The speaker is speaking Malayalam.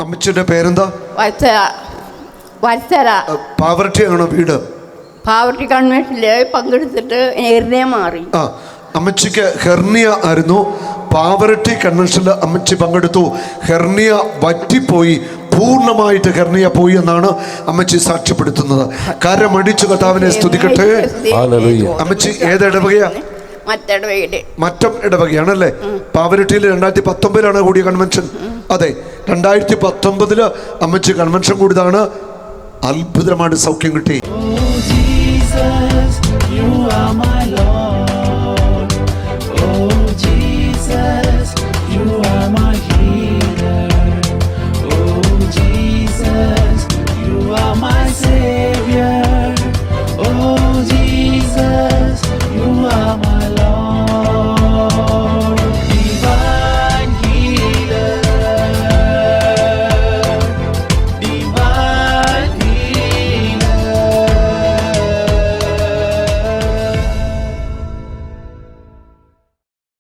അമ്മച്ചിയുടെ പേരെന്താ? വത്സര. പാവർട്ടി ആണോ വീട്? പാവർട്ടി കൺവെൻഷനിൽ പങ്കെടുത്തിട്ട് ഹെർണിയ മാറി. അമ്മച്ചിക്ക് ഹെർണിയ ആയിരുന്നു. പാവർട്ടി കൺവെൻഷനിൽ അമ്മച്ചി പങ്കെടുത്തു. ഹെർണിയ വറ്റിപ്പോയി, പൂർണ്ണമായിട്ട് ഹെർണിയ പോയി എന്നാണ് അമ്മച്ചി സാക്ഷ്യപ്പെടുത്തുന്നത്. കരമടിച്ചു കർത്താവിനെ സ്തുതിക്കട്ടെ. അമ്മച്ചി ഏത് ഇടവകയാ? മറ്റം ഇടവകയാണല്ലേ? പാവരട്ടിയിൽ 2019 കൂടിയ കൺവെൻഷൻ. അതെ, 2019 അമ്മച്ചി കൺവെൻഷൻ കൂടിയതാണ്. അത്ഭുതമാണ്, സൗഖ്യം കിട്ടി.